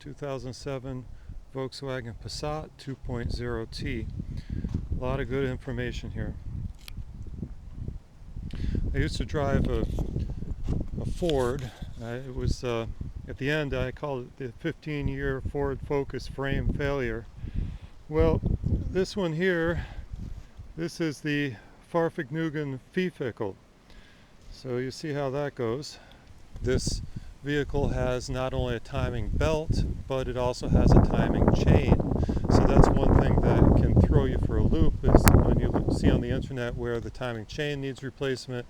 2007 Volkswagen Passat 2.0T. A lot of good information here. I used to drive a Ford. It was at the end I called it the 15-year Ford Focus frame failure. Well, this one here, this is the Farfignugan vehicle. So you see how that goes. This vehicle has not only a timing belt, but it also has a timing chain. So that's one thing that can throw you for a loop, is when you see on the internet where the timing chain needs replacement,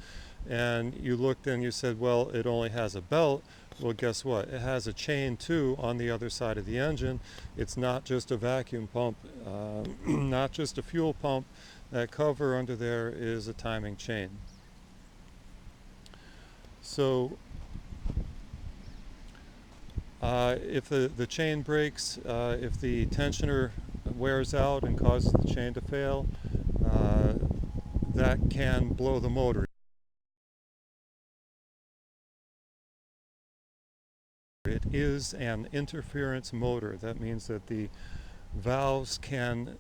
and you looked and you said, well, it only has a belt. Well, guess what? It has a chain too on the other side of the engine. It's not just a vacuum pump, not just a fuel pump. That cover under there is a timing chain. So if the chain breaks, if the tensioner wears out and causes the chain to fail, that can blow the motor. It is an interference motor. That means that the valves can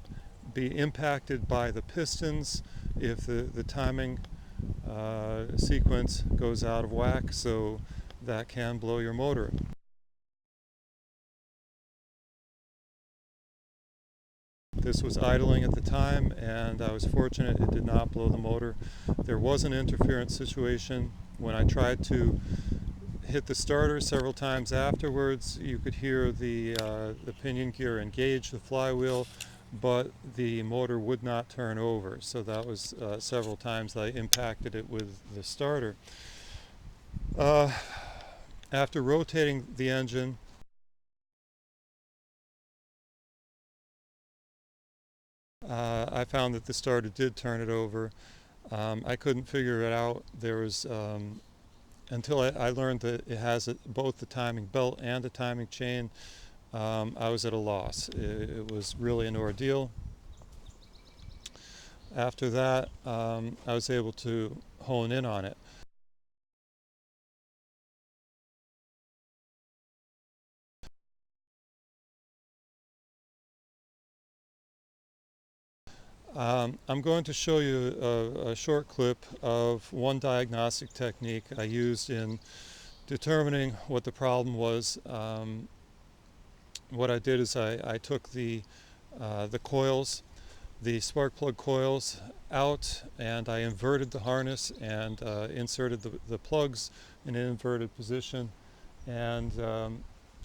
be impacted by the pistons if the timing sequence goes out of whack, so that can blow your motor. This was idling at the time, and I was fortunate it did not blow the motor. There was an interference situation. When I tried to hit the starter several times afterwards, you could hear the pinion gear engage the flywheel, but the motor would not turn over. So that was several times I impacted it with the starter. After rotating the engine, I found that the starter did turn it over. I couldn't figure it out. There was until I learned that it has both the timing belt and the timing chain. I was at a loss. It was really an ordeal. After that, I was able to hone in on it. I'm going to show you a short clip of one diagnostic technique I used in determining what the problem was. What I did is I took the coils, the spark plug coils, out, and I inverted the harness and inserted the plugs in an inverted position, and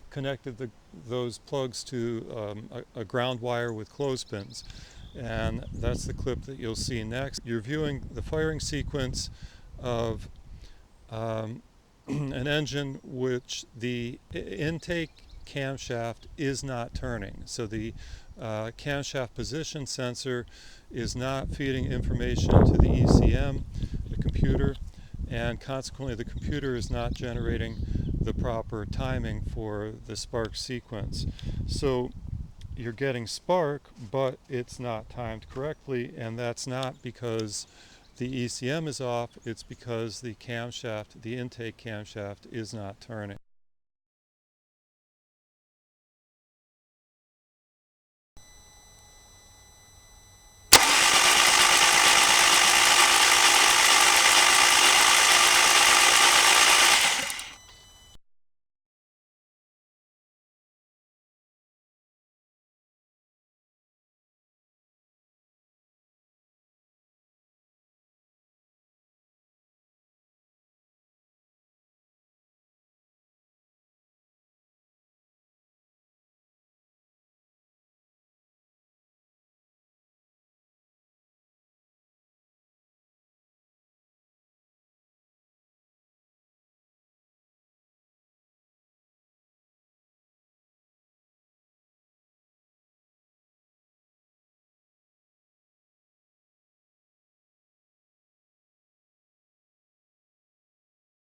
connected those plugs to a ground wire with clothespins. And that's the clip that you'll see next. You're viewing the firing sequence of an engine which the intake camshaft is not turning. So the camshaft position sensor is not feeding information to the ECM, the computer, and consequently the computer is not generating the proper timing for the spark sequence. So you're getting spark, but it's not timed correctly, and that's not because the ECM is off, it's because the camshaft, the intake camshaft, is not turning.